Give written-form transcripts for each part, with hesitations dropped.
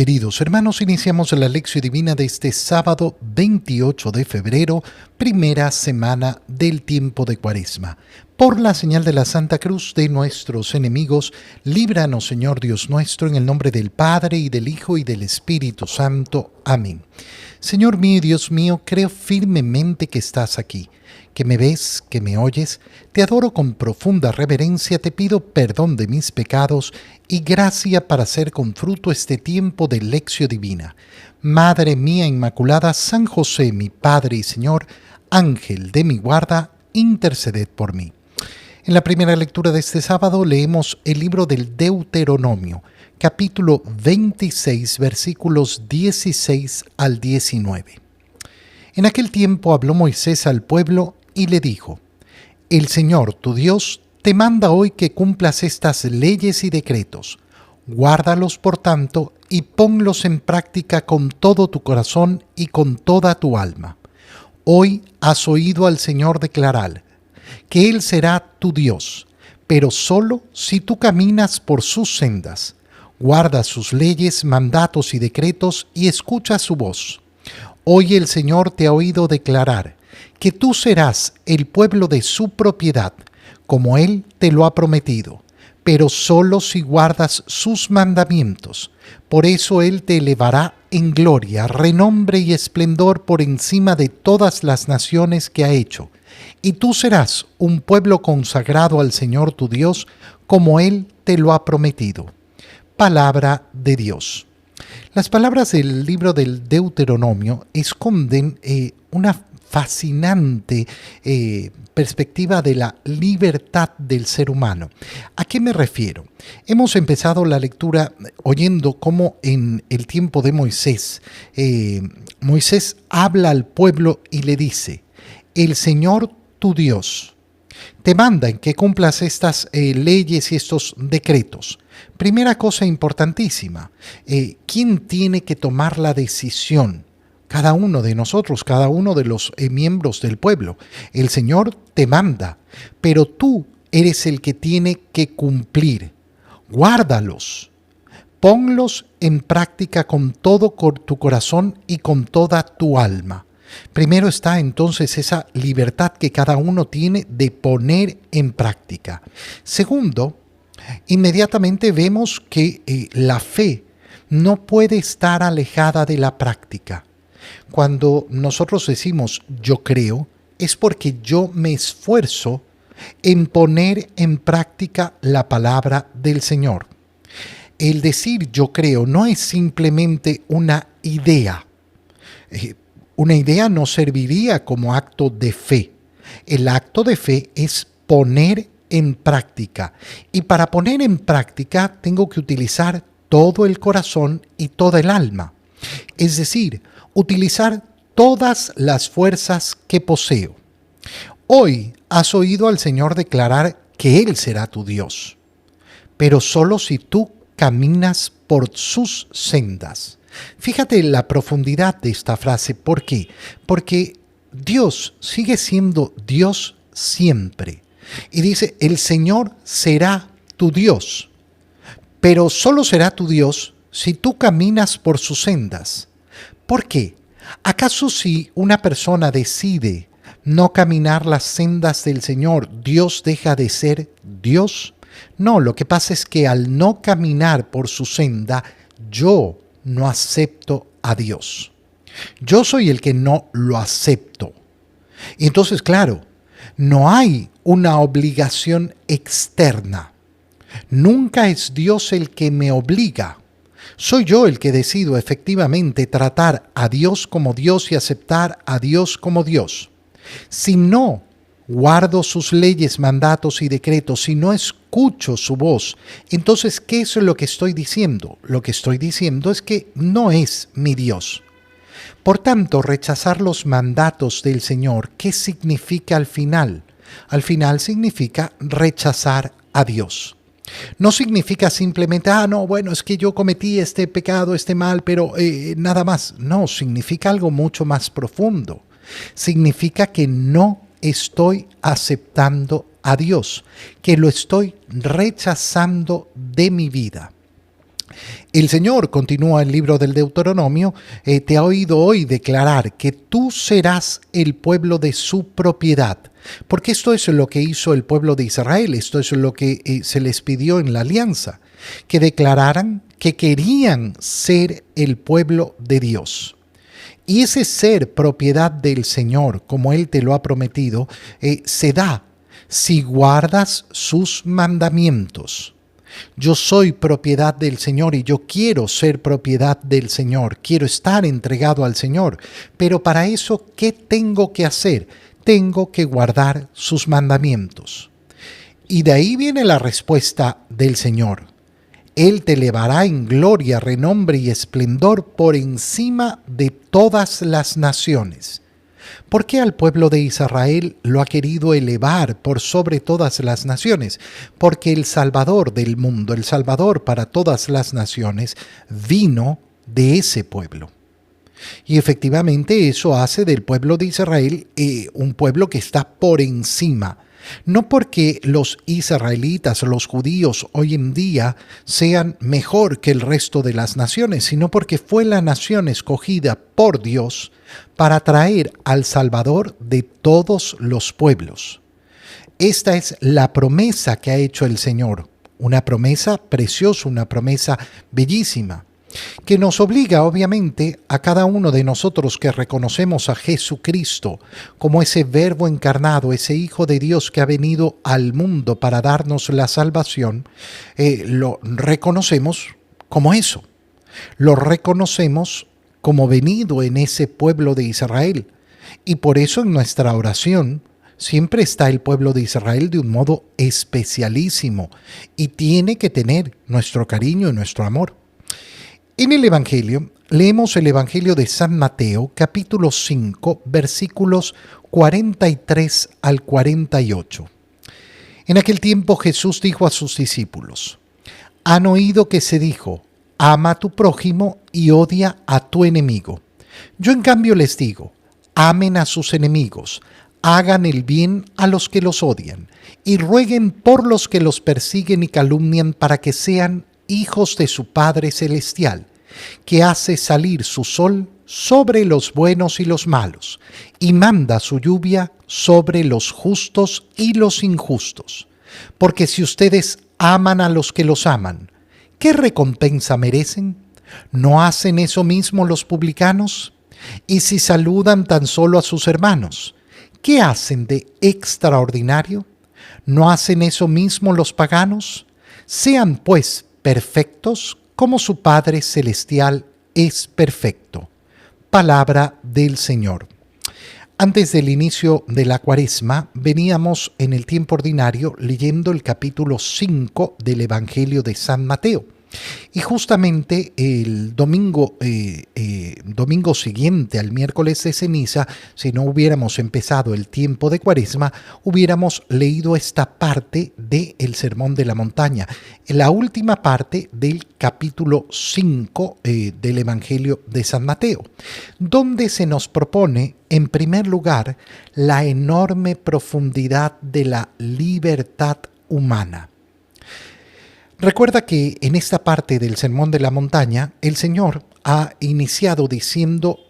Queridos hermanos, iniciamos la lección divina de este sábado 28 de febrero, primera semana del tiempo de Cuaresma. Por la señal de la Santa Cruz de nuestros enemigos, líbranos, Señor Dios nuestro, en el nombre del Padre, y del Hijo, y del Espíritu Santo. Amén. Señor mío y Dios mío, creo firmemente que estás aquí, que me ves, que me oyes. Te adoro con profunda reverencia, te pido perdón de mis pecados y gracia para hacer con fruto este tiempo de lección divina. Madre mía Inmaculada, San José, mi Padre y Señor, Ángel de mi guarda, interceded por mí. En la primera lectura de este sábado leemos el libro del Deuteronomio, capítulo 26, versículos 16 al 19. En aquel tiempo habló Moisés al pueblo y le dijo: El Señor, tu Dios, te manda hoy que cumplas estas leyes y decretos. Guárdalos, por tanto, y ponlos en práctica con todo tu corazón y con toda tu alma. Hoy has oído al Señor declarar que Él será tu Dios, pero solo si tú caminas por sus sendas, guardas sus leyes, mandatos y decretos y escuchas su voz. Hoy el Señor te ha oído declarar que tú serás el pueblo de su propiedad, como Él te lo ha prometido, pero solo si guardas sus mandamientos. Por eso Él te elevará en gloria, renombre y esplendor por encima de todas las naciones que ha hecho, y tú serás un pueblo consagrado al Señor tu Dios, como Él te lo ha prometido. Palabra de Dios. Las palabras del libro del Deuteronomio esconden una fascinante perspectiva de la libertad del ser humano. ¿A qué me refiero? Hemos empezado la lectura oyendo cómo en el tiempo de Moisés, Moisés habla al pueblo y le dice: el Señor tu Dios te manda en que cumplas estas leyes y estos decretos. Primera cosa importantísima, ¿quién tiene que tomar la decisión? Cada uno de nosotros, cada uno de los miembros del pueblo. El Señor te manda, pero tú eres el que tiene que cumplir. Guárdalos, ponlos en práctica con todo tu corazón y con toda tu alma. Primero está entonces esa libertad que cada uno tiene de poner en práctica. Segundo, inmediatamente vemos que la fe no puede estar alejada de la práctica. Cuando nosotros decimos yo creo, es porque yo me esfuerzo en poner en práctica la palabra del Señor. El decir yo creo no es simplemente una idea. Una idea no serviría como acto de fe. El acto de fe es poner en práctica. Y para poner en práctica tengo que utilizar todo el corazón y toda el alma. Es decir, utilizar todas las fuerzas que poseo. Hoy has oído al Señor declarar que Él será tu Dios, pero solo si tú caminas por sus sendas. Fíjate la profundidad de esta frase. ¿Por qué? Porque Dios sigue siendo Dios siempre. Y dice, el Señor será tu Dios, pero solo será tu Dios si tú caminas por sus sendas. ¿Por qué? ¿Acaso si una persona decide no caminar las sendas del Señor, Dios deja de ser Dios? No, lo que pasa es que al no caminar por su senda, yo no acepto a Dios. Yo soy el que no lo acepto. Y entonces, claro, no hay una obligación externa. Nunca es Dios el que me obliga. Soy yo el que decido efectivamente tratar a Dios como Dios y aceptar a Dios como Dios. Si no guardo sus leyes, mandatos y decretos, si no escucho su voz, entonces, ¿qué es lo que estoy diciendo? Lo que estoy diciendo es que no es mi Dios. Por tanto, rechazar los mandatos del Señor, ¿qué significa al final? Al final significa rechazar a Dios. No significa simplemente, es que yo cometí este pecado, este mal, pero nada más. No, significa algo mucho más profundo. Significa que no estoy aceptando a Dios, que lo estoy rechazando de mi vida. El Señor, continúa el libro del Deuteronomio, te ha oído hoy declarar que tú serás el pueblo de su propiedad. Porque esto es lo que hizo el pueblo de Israel, esto es lo que se les pidió en la alianza, que declararan que querían ser el pueblo de Dios. Y ese ser propiedad del Señor, como Él te lo ha prometido, se da si guardas sus mandamientos. Yo soy propiedad del Señor y yo quiero ser propiedad del Señor, quiero estar entregado al Señor. Pero para eso, ¿qué tengo que hacer? Tengo que guardar sus mandamientos. Y de ahí viene la respuesta del Señor. Él te elevará en gloria, renombre y esplendor por encima de todas las naciones. ¿Por qué al pueblo de Israel lo ha querido elevar por sobre todas las naciones? Porque el Salvador del mundo, el Salvador para todas las naciones, vino de ese pueblo. Y efectivamente eso hace del pueblo de Israel un pueblo que está por encima. No porque los israelitas, los judíos hoy en día sean mejor que el resto de las naciones, sino porque fue la nación escogida por Dios para traer al Salvador de todos los pueblos. Esta es la promesa que ha hecho el Señor, una promesa preciosa, una promesa bellísima, que nos obliga obviamente a cada uno de nosotros que reconocemos a Jesucristo como ese Verbo encarnado, ese Hijo de Dios que ha venido al mundo para darnos la salvación, lo reconocemos como eso, lo reconocemos como venido en ese pueblo de Israel. Y por eso en nuestra oración siempre está el pueblo de Israel de un modo especialísimo y tiene que tener nuestro cariño y nuestro amor. En el Evangelio, leemos el Evangelio de San Mateo, capítulo 5, versículos 43 al 48. En aquel tiempo Jesús dijo a sus discípulos: «Han oído que se dijo, ama a tu prójimo y odia a tu enemigo. Yo en cambio les digo, amen a sus enemigos, hagan el bien a los que los odian, y rueguen por los que los persiguen y calumnian para que sean hijos de su Padre Celestial, que hace salir su sol sobre los buenos y los malos, y manda su lluvia sobre los justos y los injustos. Porque si ustedes aman a los que los aman, ¿qué recompensa merecen? ¿No hacen eso mismo los publicanos? Y si saludan tan solo a sus hermanos, ¿qué hacen de extraordinario? ¿No hacen eso mismo los paganos? Sean pues perfectos como su Padre Celestial es perfecto». Palabra del Señor. Antes del inicio de la Cuaresma, veníamos en el tiempo ordinario leyendo el capítulo 5 del Evangelio de San Mateo. Y justamente el domingo siguiente al miércoles de ceniza, si no hubiéramos empezado el tiempo de Cuaresma, hubiéramos leído esta parte del Sermón de la Montaña, la última parte del capítulo 5 del Evangelio de San Mateo, donde se nos propone, en primer lugar, la enorme profundidad de la libertad humana. Recuerda que en esta parte del Sermón de la Montaña, el Señor ha iniciado diciendo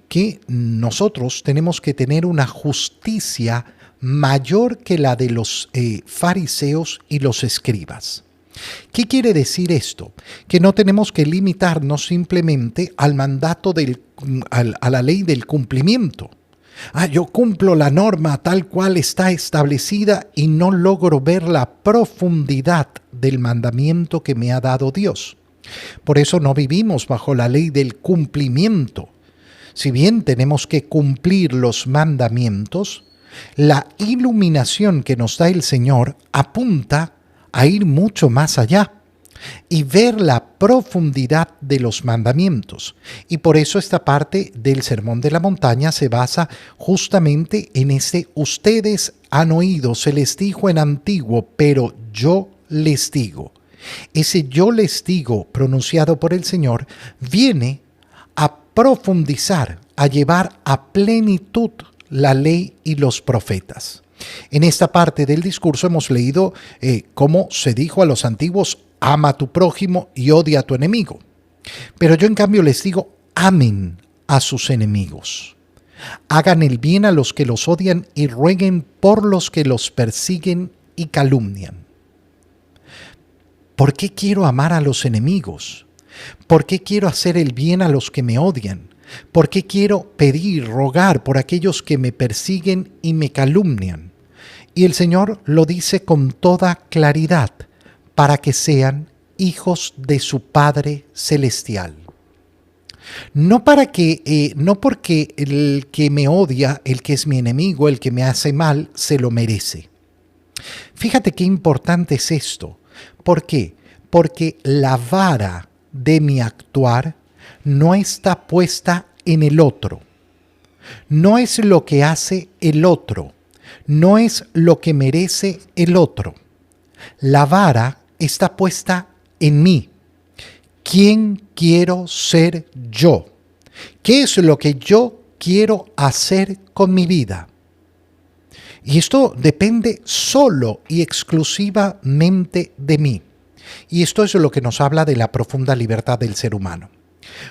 que nosotros tenemos que tener una justicia mayor que la de los fariseos y los escribas. ¿Qué quiere decir esto? Que no tenemos que limitarnos simplemente al mandato a la ley del cumplimiento. Yo cumplo la norma tal cual está establecida y no logro ver la profundidad del mandamiento que me ha dado Dios. Por eso no vivimos bajo la ley del cumplimiento. Si bien tenemos que cumplir los mandamientos, la iluminación que nos da el Señor apunta a ir mucho más allá y ver la profundidad de los mandamientos. Y por eso esta parte del Sermón de la Montaña se basa justamente en ese: ustedes han oído, se les dijo en antiguo, pero yo les digo. Ese yo les digo pronunciado por el Señor viene a profundizar, a llevar a plenitud la ley y los profetas. En esta parte del discurso hemos leído cómo se dijo a los antiguos: ama a tu prójimo y odia a tu enemigo. Pero yo en cambio les digo, amen a sus enemigos. Hagan el bien a los que los odian y rueguen por los que los persiguen y calumnian. ¿Por qué quiero amar a los enemigos? ¿Por qué quiero hacer el bien a los que me odian? ¿Por qué quiero pedir, rogar por aquellos que me persiguen y me calumnian? Y el Señor lo dice con toda claridad, para que sean hijos de su Padre Celestial. No porque el que me odia, el que es mi enemigo, el que me hace mal, se lo merece. Fíjate qué importante es esto. ¿Por qué? Porque la vara de mi actuar no está puesta en el otro. No es lo que hace el otro. No es lo que merece el otro. La vara está puesta en mí. ¿Quién quiero ser yo? ¿Qué es lo que yo quiero hacer con mi vida? Y esto depende solo y exclusivamente de mí. Y esto es lo que nos habla de la profunda libertad del ser humano.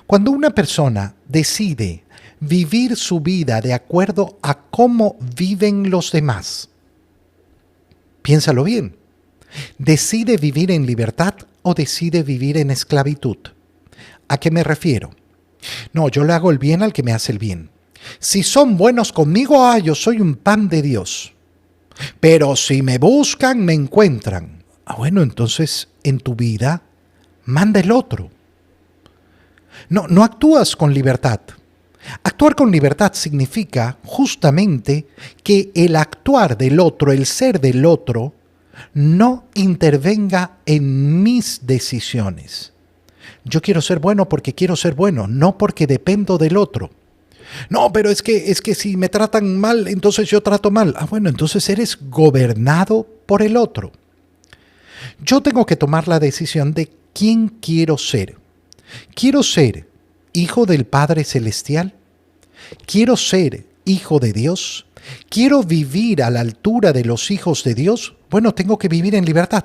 Cuando una persona decide vivir su vida de acuerdo a cómo viven los demás, piénsalo bien, ¿decide vivir en libertad o decide vivir en esclavitud? ¿A qué me refiero? No, yo le hago el bien al que me hace el bien. Si son buenos conmigo, yo soy un pan de Dios. Pero si me buscan, me encuentran. Bueno, entonces en tu vida manda el otro. No actúas con libertad. Actuar con libertad significa justamente que el actuar del otro, el ser del otro, no intervenga en mis decisiones. Yo quiero ser bueno porque quiero ser bueno, no porque dependo del otro. No, pero es que si me tratan mal, entonces yo trato mal. Bueno, entonces eres gobernado por el otro. Yo tengo que tomar la decisión de quién quiero ser. ¿Quiero ser hijo del Padre Celestial? ¿Quiero ser hijo de Dios? ¿Quiero vivir a la altura de los hijos de Dios? Bueno, tengo que vivir en libertad.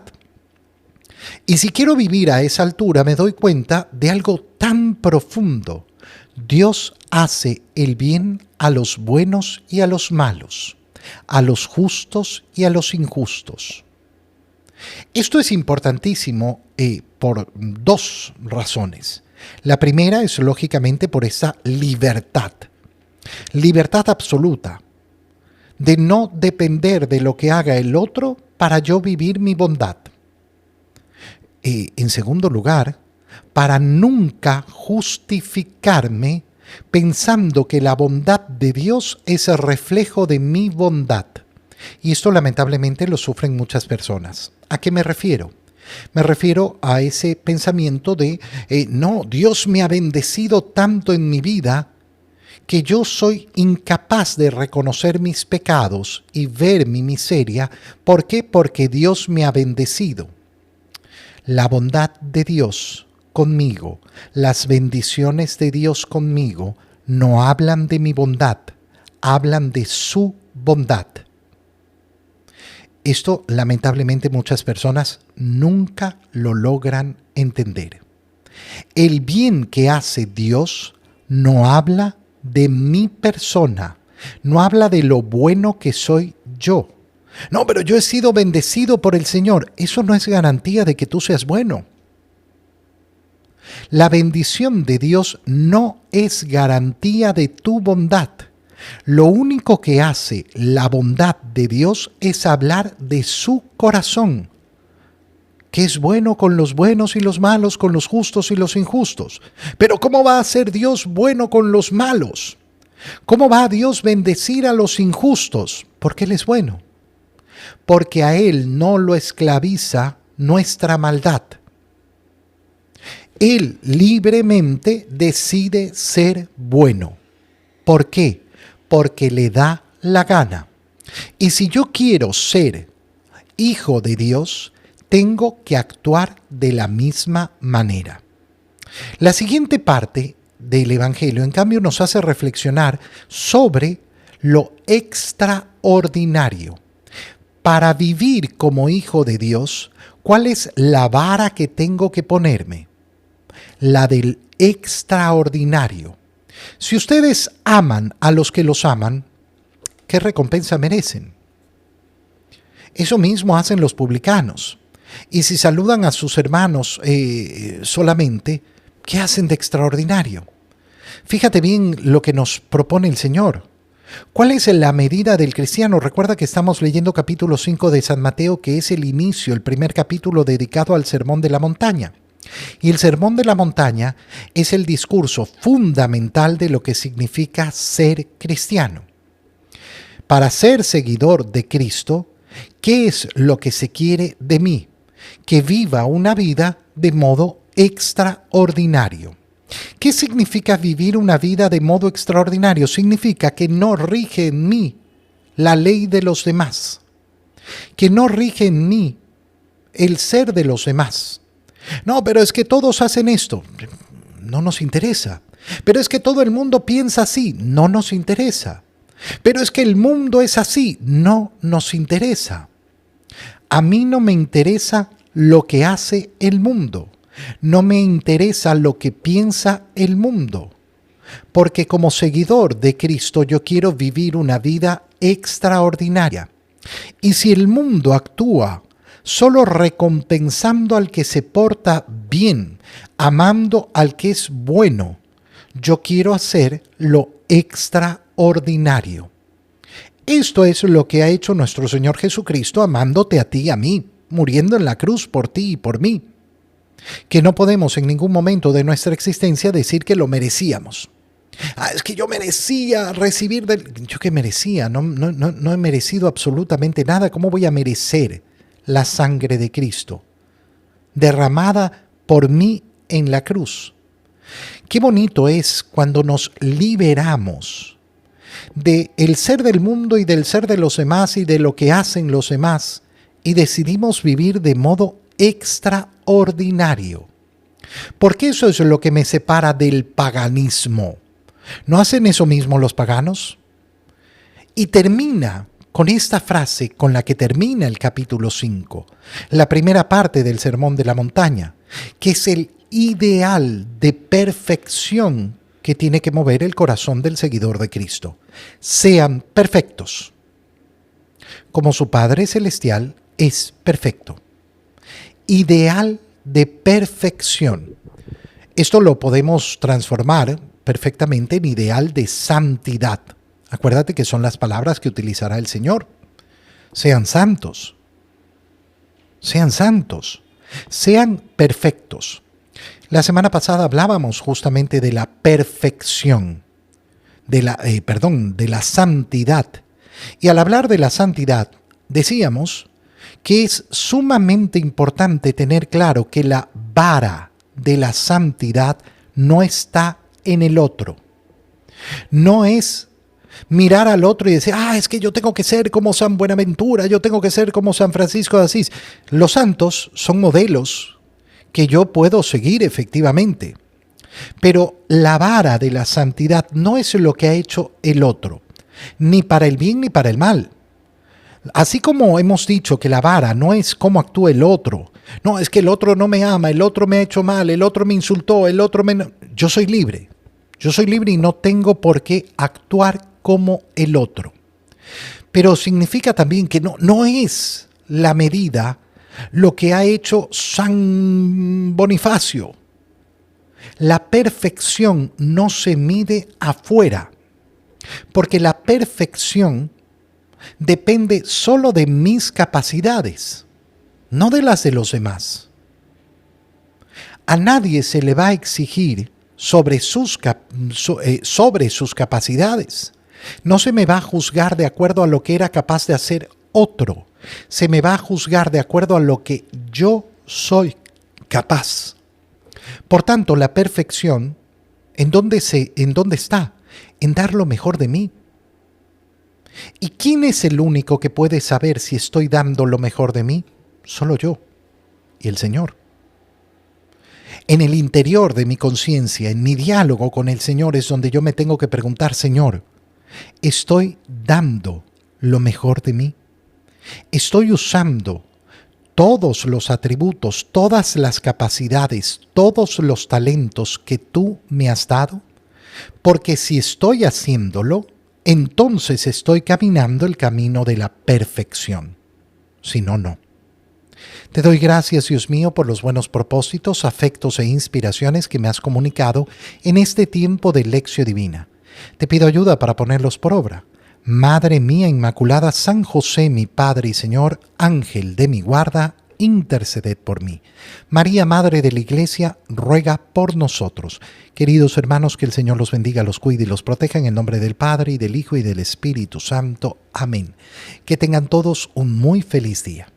Y si quiero vivir a esa altura, me doy cuenta de algo tan profundo. Dios hace el bien a los buenos y a los malos, a los justos y a los injustos. Esto es importantísimo por dos razones. La primera es lógicamente por esa libertad. Libertad absoluta, de no depender de lo que haga el otro para yo vivir mi bondad. En segundo lugar, para nunca justificarme pensando que la bondad de Dios es el reflejo de mi bondad. Y esto lamentablemente lo sufren muchas personas. ¿A qué me refiero? Me refiero a ese pensamiento de, no, Dios me ha bendecido tanto en mi vida que yo soy incapaz de reconocer mis pecados y ver mi miseria. ¿Por qué? Porque Dios me ha bendecido. La bondad de Dios conmigo, las bendiciones de Dios conmigo, no hablan de mi bondad, hablan de su bondad. Esto, lamentablemente, muchas personas nunca lo logran entender. El bien que hace Dios no habla de mi persona, no habla de lo bueno que soy yo. No, pero yo he sido bendecido por el Señor. Eso no es garantía de que tú seas bueno. La bendición de Dios no es garantía de tu bondad. Lo único que hace la bondad de Dios es hablar de su corazón, que es bueno con los buenos y los malos, con los justos y los injustos. Pero ¿cómo va a ser Dios bueno con los malos? ¿Cómo va Dios bendecir a los injustos? Porque Él es bueno. Porque a Él no lo esclaviza nuestra maldad. Él libremente decide ser bueno. ¿Por qué? Porque le da la gana. Y si yo quiero ser hijo de Dios, tengo que actuar de la misma manera. La siguiente parte del Evangelio, en cambio, nos hace reflexionar sobre lo extraordinario. Para vivir como hijo de Dios, ¿Cuál es la vara que tengo que ponerme? La del extraordinario. Si ustedes aman a los que los aman, ¿qué recompensa merecen? Eso mismo hacen los publicanos. Y si saludan a sus hermanos solamente, ¿qué hacen de extraordinario? Fíjate bien lo que nos propone el Señor. ¿Cuál es la medida del cristiano? Recuerda que estamos leyendo capítulo 5 de San Mateo, que es el inicio, el primer capítulo dedicado al Sermón de la Montaña. Y el Sermón de la Montaña es el discurso fundamental de lo que significa ser cristiano. Para ser seguidor de Cristo, ¿qué es lo que se quiere de mí? Que viva una vida de modo extraordinario. ¿Qué significa vivir una vida de modo extraordinario? Significa que no rige en mí la ley de los demás, que no rige en mí el ser de los demás. No, pero es que todos hacen esto. No nos interesa. Pero es que todo el mundo piensa así. No nos interesa. Pero es que el mundo es así. No nos interesa. A mí no me interesa lo que hace el mundo. No me interesa lo que piensa el mundo. Porque como seguidor de Cristo yo quiero vivir una vida extraordinaria. Y si el mundo actúa solo recompensando al que se porta bien, amando al que es bueno, yo quiero hacer lo extraordinario. Esto es lo que ha hecho nuestro Señor Jesucristo amándote a ti y a mí, muriendo en la cruz por ti y por mí. Que no podemos en ningún momento de nuestra existencia decir que lo merecíamos. Es que yo merecía recibir del... ¿Yo qué merecía? No he merecido absolutamente nada. ¿Cómo voy a merecer la sangre de Cristo derramada por mí en la cruz? Qué bonito es cuando nos liberamos del ser del mundo y del ser de los demás y de lo que hacen los demás y decidimos vivir de modo extraordinario. Porque eso es lo que me separa del paganismo. ¿No hacen eso mismo los paganos? Y termina con esta frase con la que termina el capítulo 5, la primera parte del Sermón de la Montaña, que es el ideal de perfección que tiene que mover el corazón del seguidor de Cristo. Sean perfectos, como su Padre Celestial es perfecto. Ideal de perfección. Esto lo podemos transformar perfectamente en ideal de santidad. Acuérdate que son las palabras que utilizará el Señor. Sean santos. Sean santos. Sean perfectos. La semana pasada hablábamos justamente de la perfección, de la santidad. Y al hablar de la santidad, decíamos que es sumamente importante tener claro que la vara de la santidad no está en el otro. No es mirar al otro y decir, es que yo tengo que ser como San Buenaventura, yo tengo que ser como San Francisco de Asís. Los santos son modelos que yo puedo seguir efectivamente. Pero la vara de la santidad no es lo que ha hecho el otro, ni para el bien ni para el mal. Así como hemos dicho que la vara no es cómo actúa el otro. No, es que el otro no me ama, el otro me ha hecho mal, el otro me insultó, el otro me... Yo soy libre. Yo soy libre y no tengo por qué actuar como el otro. Pero significa también que no es la medida lo que ha hecho San Bonifacio. La perfección no se mide afuera, porque la perfección depende solo de mis capacidades, no de las de los demás. A nadie se le va a exigir sobre sus capacidades. No se me va a juzgar de acuerdo a lo que era capaz de hacer otro. Se me va a juzgar de acuerdo a lo que yo soy capaz. Por tanto, la perfección, ¿en dónde está? En dar lo mejor de mí. ¿Y quién es el único que puede saber si estoy dando lo mejor de mí? Solo yo y el Señor. En el interior de mi conciencia, en mi diálogo con el Señor es donde yo me tengo que preguntar, Señor, ¿estoy dando lo mejor de mí? ¿Estoy usando todos los atributos, todas las capacidades, todos los talentos que tú me has dado? Porque si estoy haciéndolo, entonces estoy caminando el camino de la perfección. Si no, no. Te doy gracias, Dios mío, por los buenos propósitos, afectos e inspiraciones que me has comunicado en este tiempo de Lección Divina. Te pido ayuda para ponerlos por obra. Madre mía Inmaculada, San José, mi Padre y Señor, Ángel de mi guarda, interceded por mí. María, Madre de la Iglesia, ruega por nosotros. Queridos hermanos, que el Señor los bendiga, los cuide y los proteja en el nombre del Padre, y del Hijo, y del Espíritu Santo. Amén. Que tengan todos un muy feliz día.